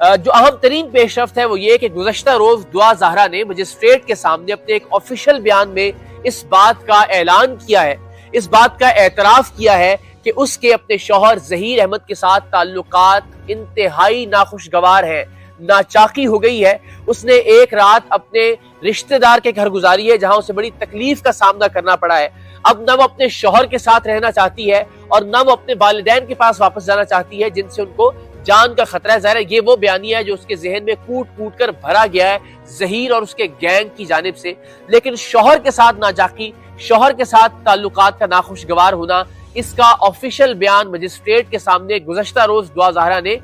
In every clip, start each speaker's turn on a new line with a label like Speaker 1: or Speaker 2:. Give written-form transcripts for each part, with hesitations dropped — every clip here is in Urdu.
Speaker 1: جو اہم ترین پیش رفت ہے وہ یہ کہ گزشتہ روز دعا زہرا نے مجسٹریٹ کے سامنے اپنے ایک آفیشل بیان میں اس بات کا اعلان کیا ہے، اس بات کا اعتراف کیا ہے کہ اس کے اپنے شوہر ظہیر احمد کے ساتھ تعلقات انتہائی ناخوشگوار ہیں، ناچاقی ہو گئی ہے۔ اس نے ایک رات اپنے رشتہ دار کے گھر گزاری ہے جہاں اسے بڑی تکلیف کا سامنا کرنا پڑا ہے۔ اب نہ وہ اپنے شوہر کے ساتھ رہنا چاہتی ہے اور نہ وہ اپنے والدین کے پاس واپس جانا چاہتی ہے جن سے ان کو جان کا خطرہ ہے۔ ظاہر ہے یہ وہ بیانیہ ہے جو اس کے ذہن میں کوٹ کوٹ کر بھرا گیا ہے ظہیر اور اس کے گینگ کی جانب سے، لیکن شوہر کے ساتھ ناچاقی، شوہر کے ساتھ تعلقات کا ناخوشگوار ہونا، اس کا آفیشل بیان مجسٹریٹ کے سامنے گزشتہ روز دعا زہرا نے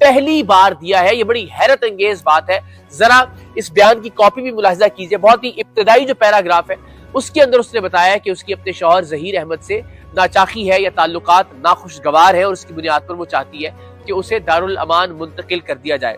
Speaker 1: پہلی بار دیا ہے۔ یہ بڑی حیرت انگیز بات ہے۔ ذرا اس بیان کی کاپی بھی ملاحظہ کیجئے، بہت ہی ابتدائی جو پیراگراف ہے اس کے اندر اس نے بتایا کہ اس کی اپنے شوہر ظہیر احمد سے ناچاقی ہے یا تعلقات ناخوشگوار ہیں اور اس کی بنیاد پر وہ چاہتی ہے کہ اسے دارالامان منتقل کر دیا جائے۔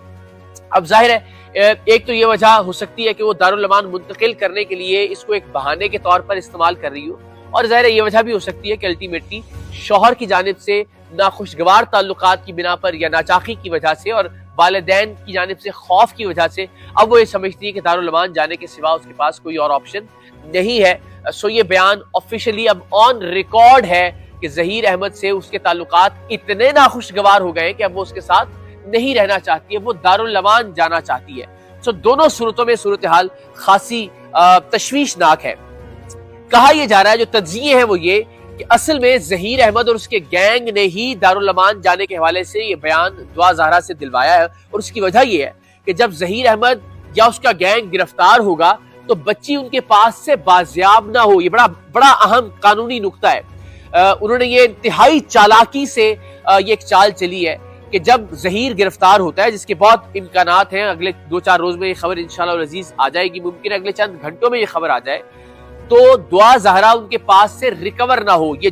Speaker 1: اب ظاہر ہے ایک تو یہ وجہ ہو سکتی ہے کہ وہ دارالامان منتقل کرنے کے لیے اس کو ایک بہانے کے طور پر استعمال کر رہی ہو، اور ظاہر ہے یہ وجہ بھی ہو سکتی ہے کہ الٹیمیٹلی شوہر کی جانب سے ناخوشگوار تعلقات کی بنا پر یا ناچاقی کی وجہ سے اور والدین کی جانب سے خوف کی وجہ سے اب وہ یہ سمجھتی ہے کہ دارالامان جانے کے سوا اس کے پاس کوئی اور آپشن نہیں ہے۔ سو یہ بیان آفیشلی اب آن ریکارڈ ہے کہ ظہیر احمد سے اس کے تعلقات اتنے ناخوشگوار ہو گئے کہ اب وہ اس کے ساتھ نہیں رہنا چاہتی ہے، وہ دارالامان جانا چاہتی ہے۔ سو دونوں صورتوں میں صورتحال خاصی تشویشناک ہے۔ کہا یہ جا رہا ہے، جو تجزیے ہیں وہ یہ کہ اصل میں ظہیر احمد اور اس کے گینگ نے ہی دارالامان جانے کے حوالے سے یہ بیان دعا زہرا سے دلوایا ہے، اور اس کی وجہ یہ ہے کہ جب ظہیر احمد یا اس کا گینگ گرفتار ہوگا تو بچی ان کے پاس سے بازیاب نہ ہو۔ یہ بڑا اہم قانونی نقطہ ہے۔ انہوں نے یہ انتہائی چالاکی سے یہ ایک چال چلی ہے کہ جب ظہیر گرفتار ہوتا ہے، جس کے بہت امکانات ہیں، اگلے 2-4 روز میں یہ خبر انشاءاللہ العزیز آ جائے گی، ممکن ہے اگلے چند گھنٹوں میں یہ خبر آ جائے، تو دعا زہرا ان کے پاس سے ریکور نہ ہو، یہ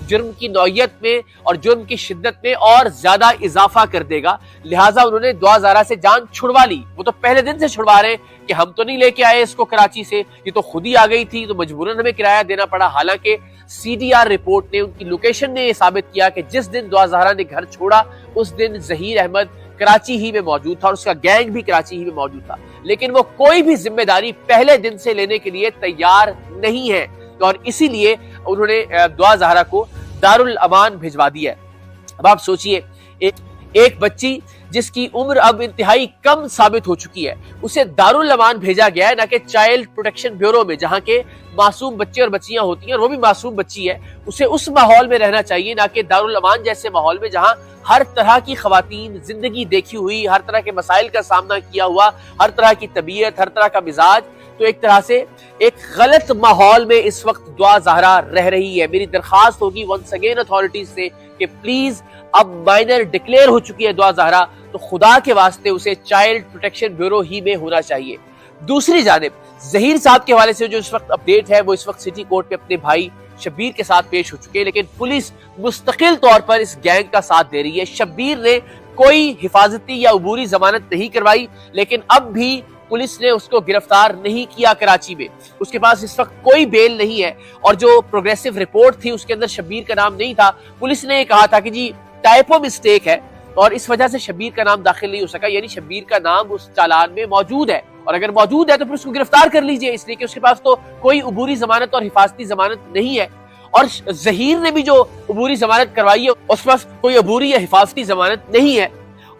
Speaker 1: جرم کی نوعیت میں اور جرم کی شدت میں اور زیادہ اضافہ کر دے گا۔ لہٰذا انہوں نے دعا زہرا سے جان چھڑوا لی۔ وہ تو پہلے دن سے چھڑوا رہے ہیں کہ ہم تو نہیں لے کے آئے اس کو کراچی سے، یہ تو خود ہی آ گئی تھی، تو مجبوراً ہمیں کرایہ دینا پڑا۔ حالانکہ CDR رپورٹ نے، ان کی لوکیشن نے یہ ثابت کیا کہ جس دن دعا زہرا نے گھر چھوڑا اس دن ظہیر احمد کراچی ہی میں موجود تھا اور اس کا گینگ بھی کراچی ہی میں موجود تھا، لیکن وہ کوئی بھی ذمہ داری پہلے دن سے لینے کے لیے تیار نہیں ہے، اور اسی لیے انہوں نے دعا زہرا کو دارالامان بھجوا دیا ہے۔ اب آپ سوچئے، ایک بچی جس کی عمر اب انتہائی کم ثابت ہو چکی ہے، اسے دارالامان بھیجا گیا ہے، نہ کہ چائلڈ پروٹیکشن بیورو میں جہاں کے معصوم بچے اور بچیاں ہوتی ہیں، اور وہ بھی معصوم بچی ہے، اسے اس ماحول میں رہنا چاہیے، نہ کہ دارالامان جیسے ماحول میں جہاں ہر طرح کی خواتین زندگی دیکھی ہوئی، ہر طرح کے مسائل کا سامنا کیا ہوا، ہر طرح کی طبیعت، ہر طرح کا مزاج۔ تو ایک طرح سے ایک غلط ماحول میں اس وقت دعا زہرا رہ رہی ہے۔ میری درخواست ہوگی ونس اگین اتھارٹیز سے کہ پلیز، اب مائنر ڈکلیئر ہو چکی ہے دعا زہرا، تو خدا کے واسطے اسے چائلڈ پروٹیکشن بیورو ہی میں ہونا چاہیے۔ دوسری جانب ظہیر صاحب کے حوالے سے جو اس وقت اپڈیٹ ہے، وہ اس وقت سٹی کورٹ میں اپنے بھائی شبیر کے ساتھ پیش ہو چکے ہیں، لیکن پولیس مستقل طور پر اس گینگ کا ساتھ دے رہی ہے۔ شبیر نے کوئی حفاظتی یا عبوری ضمانت نہیں کروائی، لیکن اب بھی پولیس نے اس کو گرفتار نہیں کیا کراچی میں، اس کے پاس اس وقت کوئی بیل نہیں ہے، اور جو پروگریسو رپورٹ تھی اس کے اندر شبیر کا نام نہیں تھا۔ پولیس نے یہ کہا تھا کہ جی ٹائپو مسٹیک ہے، اور اس وجہ سے شبیر کا نام داخل نہیں ہو سکا، یعنی شبیر کا نام اس چالان میں موجود ہے، اور اگر موجود ہے تو پھر اس کو گرفتار کر لیجئے، اس لیے کہ اس کے پاس تو کوئی عبوری ضمانت اور حفاظتی ضمانت نہیں ہے۔ اور ظہیر نے بھی جو عبوری ضمانت کروائی ہے اس کے پاس کوئی عبوری یا حفاظتی ضمانت نہیں ہے،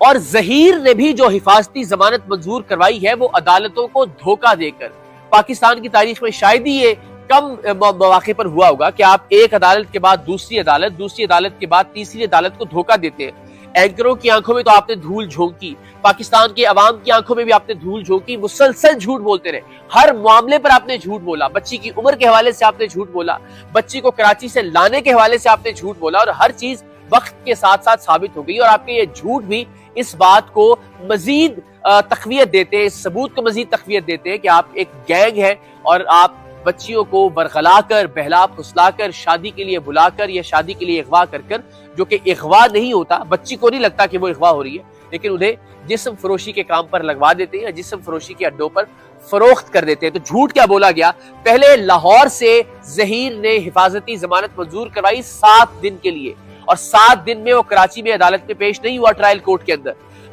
Speaker 1: اور ظہیر نے بھی جو حفاظتی ضمانت منظور کروائی ہے وہ عدالتوں کو دھوکہ دے کر۔ پاکستان کی تاریخ میں شاید ہی یہ کم مواقع پر ہوا ہوگا کہ آپ ایک عدالت کے بعد دوسری عدالت کے بعد تیسری عدالت کو دھوکہ دیتے ہیں۔ اینکروں کی آنکھوں میں تو آپ نے دھول جھونکی، پاکستان کے عوام کی آنکھوں میں بھی آپ نے دھول جھونکی، مسلسل جھوٹ بولتے رہے، ہر معاملے پر آپ نے جھوٹ بولا، بچی کی عمر کے حوالے سے آپ نے جھوٹ بولا، بچی کو کراچی سے لانے کے حوالے سے آپ نے جھوٹ بولا، اور ہر چیز وقت کے ساتھ ساتھ ثابت ہو گئی، اور آپ کے یہ جھوٹ بھی اس بات کو مزید تقویت دیتے ہیں، اس ثبوت کو مزید تقویت دیتے ہیں کہ آپ ایک گینگ ہیں، اور آپ بچیوں کو برغلا کر، بہلا پھسلا کر، شادی کے لیے بلا کر یا شادی کے لیے اغوا کر کر، جو کہ اغوا نہیں ہوتا، بچی کو نہیں لگتا کہ وہ اغوا ہو رہی ہے، لیکن انہیں جسم فروشی کے کام پر لگوا دیتے ہیں، جسم فروشی کے اڈوں پر فروخت کر دیتے ہیں۔ تو جھوٹ کیا بولا گیا؟ پہلے لاہور سے ظہیر نے حفاظتی ضمانت منظور کروائی 7 دن کے لیے، اور 7 دن میں وہ کراچی میں عدالت میں پیش نہیں ہوا ٹرائل کورٹ کے اندر۔